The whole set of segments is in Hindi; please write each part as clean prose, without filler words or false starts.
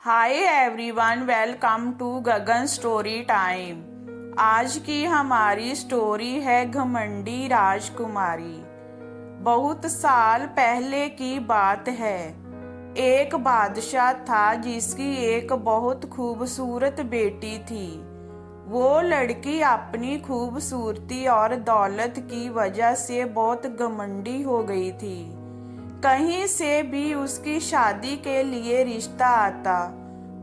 Hi everyone, welcome to Gagan story time. आज की हमारी स्टोरी है घमंडी राजकुमारी। बहुत साल पहले की बात है। एक बादशाह था जिसकी एक बहुत खूबसूरत बेटी थी। वो लड़की अपनी खूबसूरती और दौलत की वजह से बहुत घमंडी हो गई थी। कहीं से भी उसकी शादी के लिए रिश्ता आता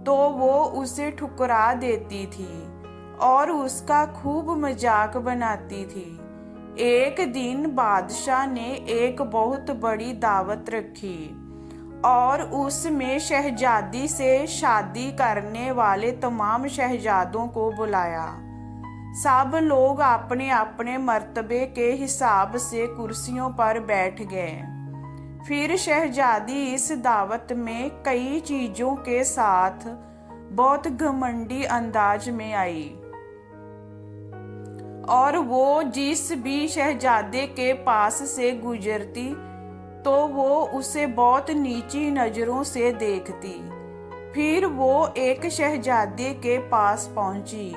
तो वो उसे ठुकरा देती थी और उसका खूब मजाक बनाती थी। एक दिन बादशाह ने एक बहुत बड़ी दावत रखी और उसमें शहजादी से शादी करने वाले तमाम शहजादों को बुलाया। सब लोग अपने अपने मर्तबे के हिसाब से कुर्सियों पर बैठ गए। फिर शहजादी इस दावत में कई चीजों के साथ बहुत घमंडी अंदाज में आई और वो जिस भी शहजादे के पास से गुजरती तो वो उसे बहुत नीची नजरों से देखती। फिर वो एक शहजादे के पास पहुंची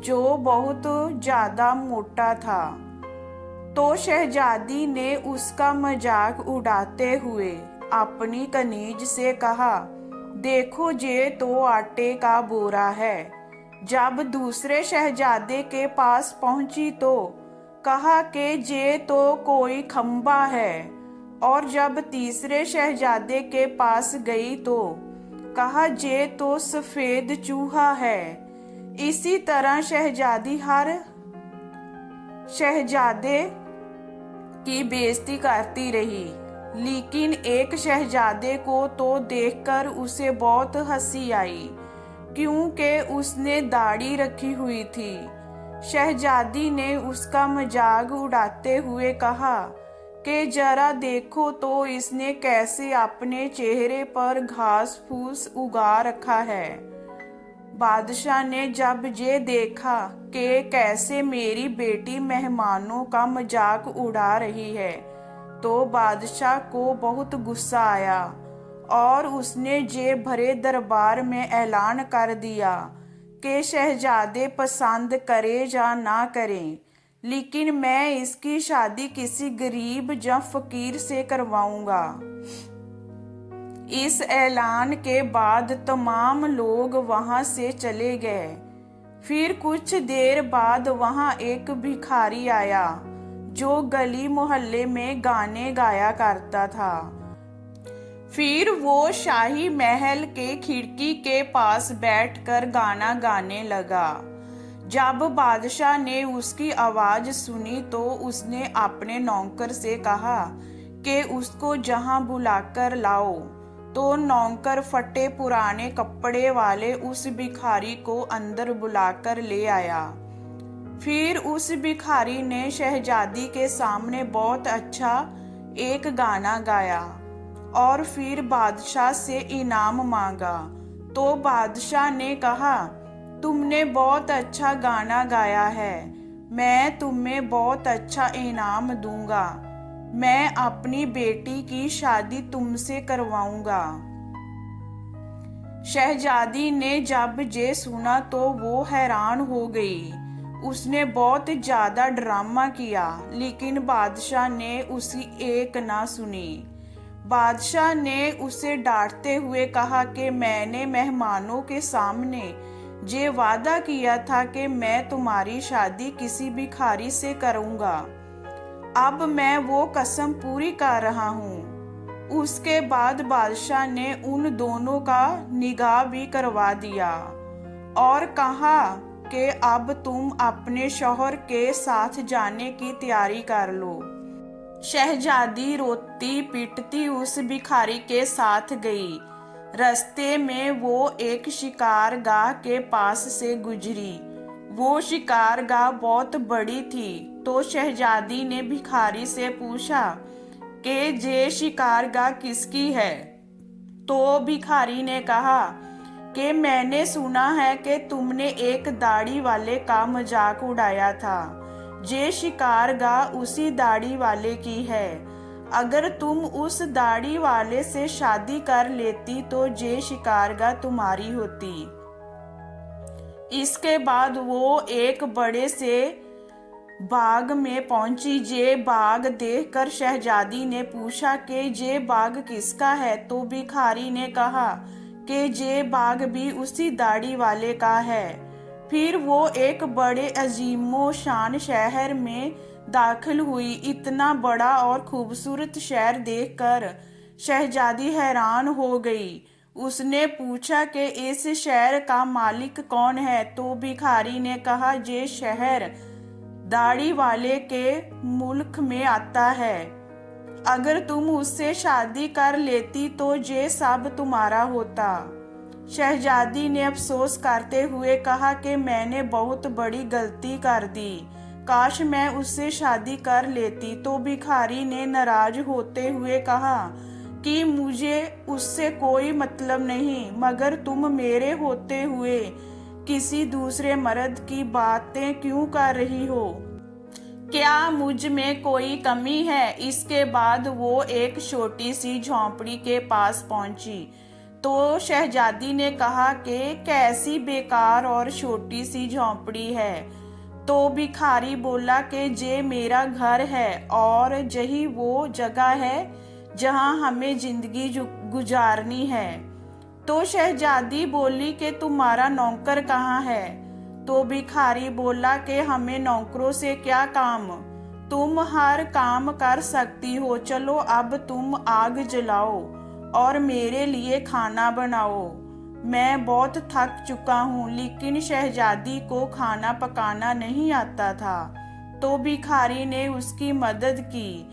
जो बहुत ज्यादा मोटा था। तो शहजादी ने उसका मजाक उड़ाते हुए अपनी कनीज से कहा, देखो ये तो आटे का बोरा है। जब दूसरे शहजादे के पास पहुंची तो कहा कि ये तो कोई खंबा है। और जब तीसरे शहजादे के पास गई तो कहा, ये तो सफेद चूहा है। इसी तरह शहजादी हर शहजादे की बेइज्जती करती रही। लेकिन एक शहजादे को तो देखकर उसे बहुत हंसी आई क्योंकि उसने दाढ़ी रखी हुई थी। शहजादी ने उसका मजाक उड़ाते हुए कहा कि जरा देखो तो इसने कैसे अपने चेहरे पर घास फूस उगा रखा है। बादशाह ने जब ये देखा कि कैसे मेरी बेटी मेहमानों का मजाक उड़ा रही है तो बादशाह को बहुत गुस्सा आया और उसने जे भरे दरबार में ऐलान कर दिया कि शहजादे पसंद करे या ना करें, लेकिन मैं इसकी शादी किसी गरीब या फकीर से करवाऊंगा। इस ऐलान के बाद तमाम लोग वहां से चले गए। फिर कुछ देर बाद वहां एक भिखारी आया जो गली मोहल्ले में गाने गाया करता था। फिर वो शाही महल के खिड़की के पास बैठकर गाना गाने लगा। जब बादशाह ने उसकी आवाज सुनी तो उसने अपने नौकर से कहा कि उसको जहां बुलाकर लाओ। तो नौकर फटे पुराने कपड़े वाले उस भिखारी को अंदर बुलाकर ले आया। फिर उस भिखारी ने शहजादी के सामने बहुत अच्छा एक गाना गाया और फिर बादशाह से इनाम मांगा। तो बादशाह ने कहा, तुमने बहुत अच्छा गाना गाया है, मैं तुम्हें बहुत अच्छा इनाम दूंगा। मैं अपनी बेटी की शादी तुमसे करवाऊंगा। शहजादी ने जब ये सुना तो वो हैरान हो गई। उसने बहुत ज्यादा ड्रामा किया लेकिन बादशाह ने उसकी एक ना सुनी। बादशाह ने उसे डांटते हुए कहा कि मैंने मेहमानों के सामने ये वादा किया था कि मैं तुम्हारी शादी किसी भिखारी से करूंगा। अब मैं वो कसम पूरी कर रहा हूँ। उसके बाद बादशाह ने उन दोनों का निकाह भी करवा दिया और कहा कि अब तुम अपने शौहर के साथ जाने की तैयारी कर लो। शहजादी रोती पिटती उस भिखारी के साथ गई। रास्ते में वो एक शिकारगाह के पास से गुजरी। वो शिकारगाह बहुत बड़ी थी। तो शहजादी ने भिखारी से पूछा कि ये शिकारगाह किसकी है। तो भिखारी ने कहा कि मैंने सुना है कि तुमने एक दाढ़ी वाले का मजाक उड़ाया था। ये शिकारगाह उसी दाढ़ी वाले की है। अगर तुम उस दाढ़ी वाले से शादी कर लेती तो ये शिकारगाह तुम्हारी होती। इसके बाद वो एक बड़े से बाग में पहुंची। ये बाग देखकर शहजादी ने पूछा कि ये बाग किसका है, तो भिखारी ने कहा कि ये बाग भी उसी दाढ़ी वाले का है। फिर वो एक बड़े अजीमो शान शहर में दाखिल हुई। इतना बड़ा और खूबसूरत शहर देखकर शहजादी हैरान हो गई। उसने पूछा कि इस शहर का मालिक कौन है, तो भिखारी ने कहा ये शहर दाढ़ी वाले के मुल्क में आता है। अगर तुम उससे शादी कर लेती तो ये सब तुम्हारा होता। शहजादी ने अफसोस करते हुए कहा कि मैंने बहुत बड़ी गलती कर दी, काश मैं उससे शादी कर लेती। तो भिखारी ने नाराज होते हुए कहा कि मुझे उससे कोई मतलब नहीं, मगर तुम मेरे होते हुए किसी दूसरे मर्द की बातें क्यों कर रही हो? क्या मुझ में कोई कमी है? इसके बाद वो एक छोटी सी झोंपड़ी के पास पहुंची तो शहजादी ने कहा कि कैसी बेकार और छोटी सी झोंपड़ी है। तो भिखारी बोला कि ये मेरा घर है और यही वो जगह है जहां हमें जिंदगी गुजारनी है। तो शहजादी बोली कि तुम्हारा नौकर कहाँ है? तो भिखारी बोला कि हमें नौकरों से क्या काम, तुम हर काम कर सकती हो। चलो अब तुम आग जलाओ और मेरे लिए खाना बनाओ, मैं बहुत थक चुका हूँ। लेकिन शहजादी को खाना पकाना नहीं आता था, तो भिखारी ने उसकी मदद की।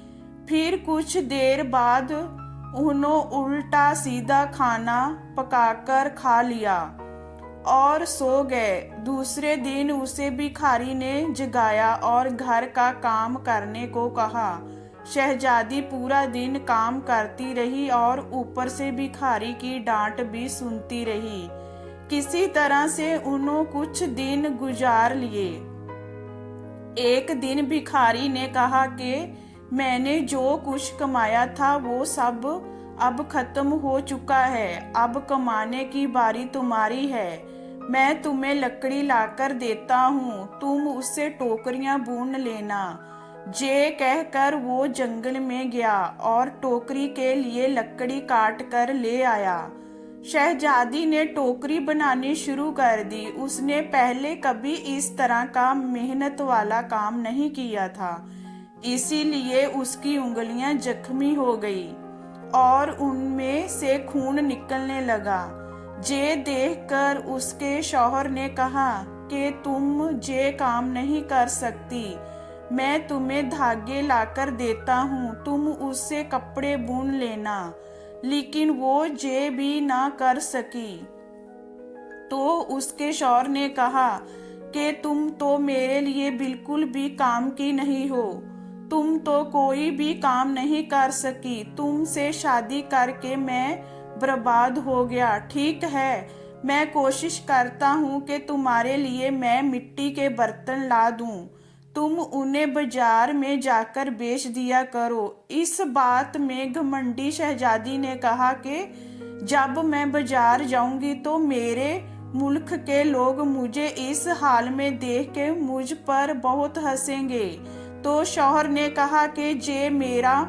फिर कुछ देर बाद उन्होंने उल्टा सीधा खाना पकाकर खा लिया और सो गए। दूसरे दिन उसे भिखारी ने जगाया और घर का काम करने को कहा। शहजादी पूरा दिन काम करती रही और ऊपर से भिखारी की डांट भी सुनती रही। किसी तरह से उन्होंने कुछ दिन गुजार लिए। एक दिन भिखारी ने कहा कि मैंने जो कुछ कमाया था वो सब अब खत्म हो चुका है, अब कमाने की बारी तुम्हारी है। मैं तुम्हें लकड़ी लाकर देता हूँ, तुम उससे टोकरियां बुन लेना। ये कहकर वो जंगल में गया और टोकरी के लिए लकड़ी काट कर ले आया। शहजादी ने टोकरी बनानी शुरू कर दी। उसने पहले कभी इस तरह का मेहनत वाला काम नहीं किया था, इसीलिए उसकी उंगलियां जख्मी हो गई और उनमें से खून निकलने लगा। ये देखकर उसके शौहर ने कहा कि तुम ये काम नहीं कर सकती, मैं तुम्हें धागे लाकर देता हूँ, तुम उससे कपड़े बुन लेना। लेकिन वो ये भी ना कर सकी। तो उसके शौहर ने कहा कि तुम तो मेरे लिए बिल्कुल भी काम की नहीं हो, तुम तो कोई भी काम नहीं कर सकी, तुमसे शादी करके मैं बर्बाद हो गया। ठीक है, मैं कोशिश करता हूँ कि तुम्हारे लिए मैं मिट्टी के बर्तन ला दूँ, तुम उन्हें बाजार में जाकर बेच दिया करो। इस बात में घमंडी शहजादी ने कहा कि जब मैं बाजार जाऊंगी तो मेरे मुल्क के लोग मुझे इस हाल में देख के मुझ पर बहुत हंसेंगे। तो शौहर ने कहा कि ये मेरा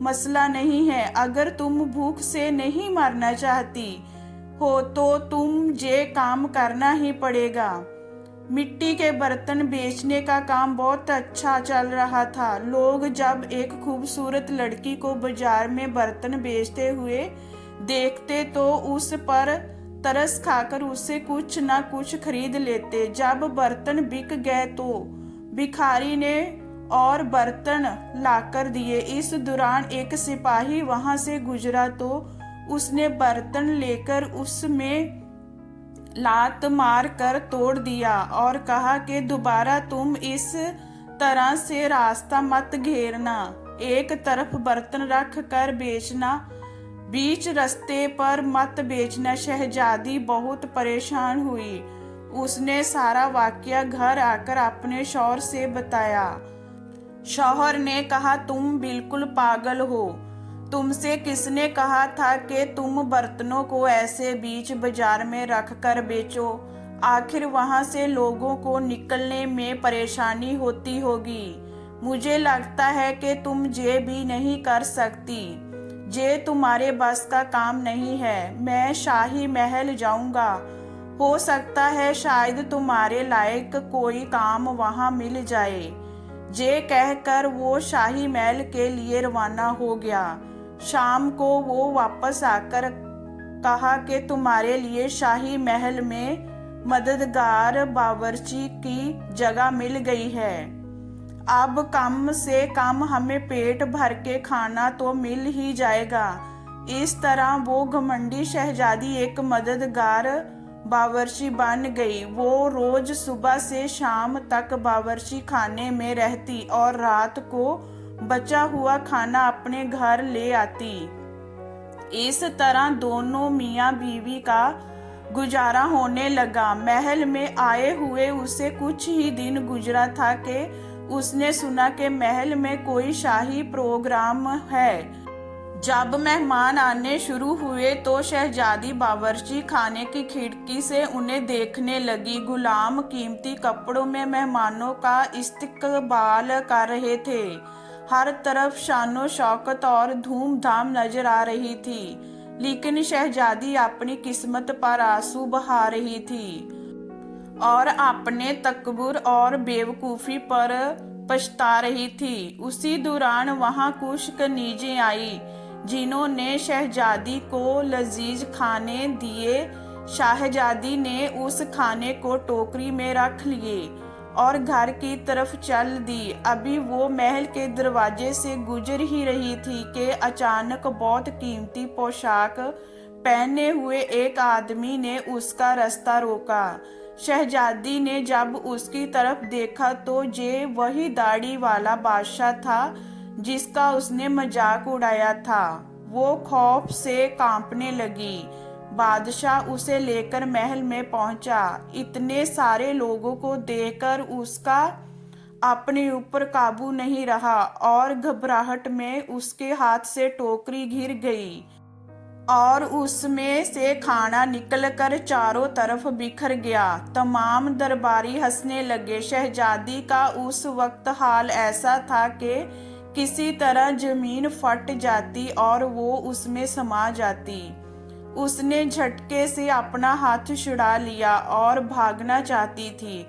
मसला नहीं है, अगर तुम भूख से नहीं मरना चाहती हो तो तुम ये काम करना ही पड़ेगा। मिट्टी के बर्तन बेचने का काम बहुत अच्छा चल रहा था। लोग जब एक खूबसूरत लड़की को बाजार में बर्तन बेचते हुए देखते तो उस पर तरस खाकर उससे कुछ ना कुछ खरीद लेते। जब बर्तन बिक गए तो भिखारी ने और बर्तन लाकर दिए। इस दौरान एक सिपाही वहां से गुजरा तो उसने बर्तन लेकर उसमें लात मार कर तोड़ दिया और कहा कि दोबारा तुम इस तरह से रास्ता मत घेरना, एक तरफ बर्तन रख कर बेचना, बीच रास्ते पर मत बेचना। शहजादी बहुत परेशान हुई। उसने सारा वाकया घर आकर अपने शौहर से बताया। शौहर ने कहा, तुम बिल्कुल पागल हो। तुमसे किसने कहा था कि तुम बर्तनों को ऐसे बीच बाजार में रख कर बेचो? आखिर वहां से लोगों को निकलने में परेशानी होती होगी। मुझे लगता है कि तुम ये भी नहीं कर सकती। ये तुम्हारे बस का काम नहीं है। मैं शाही महल जाऊंगा। हो सकता है शायद तुम्हारे लायक कोई काम वहां मिल जाए। ये कहकर वो शाही महल के लिए रवाना हो गया। शाम को वो वापस आकर कहा कि तुम्हारे लिए शाही महल में मददगार बावर्ची की जगह मिल गई है। अब कम से कम हमें पेट भर के खाना तो मिल ही जाएगा। इस तरह वो घमंडी शहजादी एक मददगार बावर्ची बन गई। वो रोज सुबह से शाम तक बावर्ची खाने में रहती और रात को बचा हुआ खाना अपने घर ले आती। इस तरह दोनों मियाँ बीवी का गुजारा होने लगा। महल में आए हुए उसे कुछ ही दिन गुजरा था कि उसने सुना कि महल में कोई शाही प्रोग्राम है। जब मेहमान आने शुरू हुए तो शहजादी बावर्ची खाने की खिड़की से उन्हें देखने लगी। गुलाम कीमती कपड़ों में मेहमानों का इस्तकबाल कर रहे थे। हर तरफ शानो शौकत और धूमधाम नजर आ रही थी, लेकिन शहजादी अपनी किस्मत पर आंसू बहा रही थी और अपने तकब्बुर और बेवकूफ़ी पर पछता रही थी। उसी दौरान वहां कुछ कनीजें आई जिन्होंने शहजादी को लजीज खाने दिए। शहजादी ने उस खाने को टोकरी में रख लिए और घर की तरफ चल दी। अभी वो महल के दरवाजे से गुजर ही रही थी कि अचानक बहुत कीमती पोशाक पहने हुए एक आदमी ने उसका रास्ता रोका। शहजादी ने जब उसकी तरफ देखा तो ये वही दाढ़ी वाला बादशाह था जिसका उसने मजाक उड़ाया था। वो खौफ से कांपने लगी। बादशाह उसे लेकर महल में पहुंचा। इतने सारे लोगों को देखकर उसका अपने ऊपर काबू नहीं रहा और घबराहट में उसके हाथ से टोकरी गिर गई और उसमें से खाना निकलकर चारों तरफ बिखर गया। तमाम दरबारी हंसने लगे। शहजादी का उस वक्त हाल ऐसा था कि किसी तरह जमीन फट जाती और वो उसमें समा जाती। उसने झटके से अपना हाथ छुड़ा लिया और भागना चाहती थी।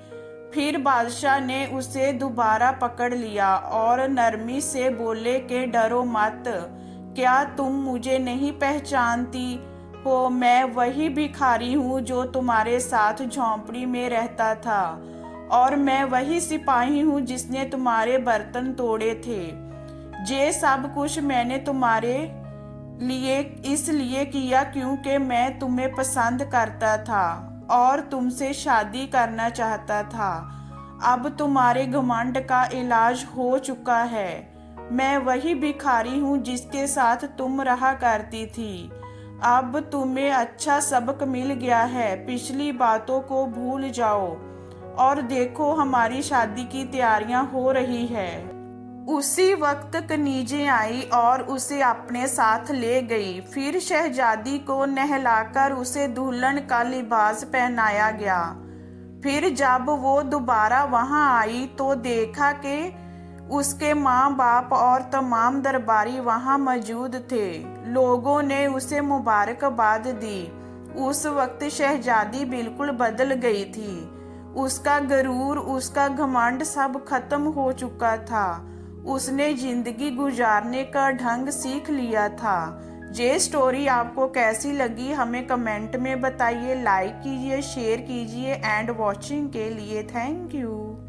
फिर बादशाह ने उसे दोबारा पकड़ लिया और नरमी से बोले कि डरो मत। क्या तुम मुझे नहीं पहचानती हो? मैं वही भिखारी हूँ जो तुम्हारे साथ झोंपड़ी में रहता था और मैं वही सिपाही हूँ जिसने तुम्हारे बर्तन तोड़े थे। ये सब कुछ मैंने तुम्हारे लिए इसलिए किया क्योंकि मैं तुम्हें पसंद करता था और तुमसे शादी करना चाहता था। अब तुम्हारे घमंड का इलाज हो चुका है। मैं वही भिखारी हूँ जिसके साथ तुम रहा करती थी। अब तुम्हें अच्छा सबक मिल गया है। पिछली बातों को भूल जाओ और देखो हमारी शादी की तैयारियां हो रही है। उसी वक्त कनीजें आई और उसे अपने साथ ले गई। फिर शहजादी को नहलाकर उसे दुल्हन का लिबास पहनाया गया। फिर जब वो दोबारा वहां आई तो देखा कि उसके माँ बाप और तमाम दरबारी वहां मौजूद थे। लोगों ने उसे मुबारकबाद दी। उस वक्त शहजादी बिल्कुल बदल गई थी। उसका गरूर, उसका घमंड सब खत्म हो चुका था। उसने जिंदगी गुजारने का ढंग सीख लिया था। ये स्टोरी आपको कैसी लगी हमें कमेंट में बताइए। लाइक कीजिए, शेयर कीजिए एंड वॉचिंग के लिए थैंक यू।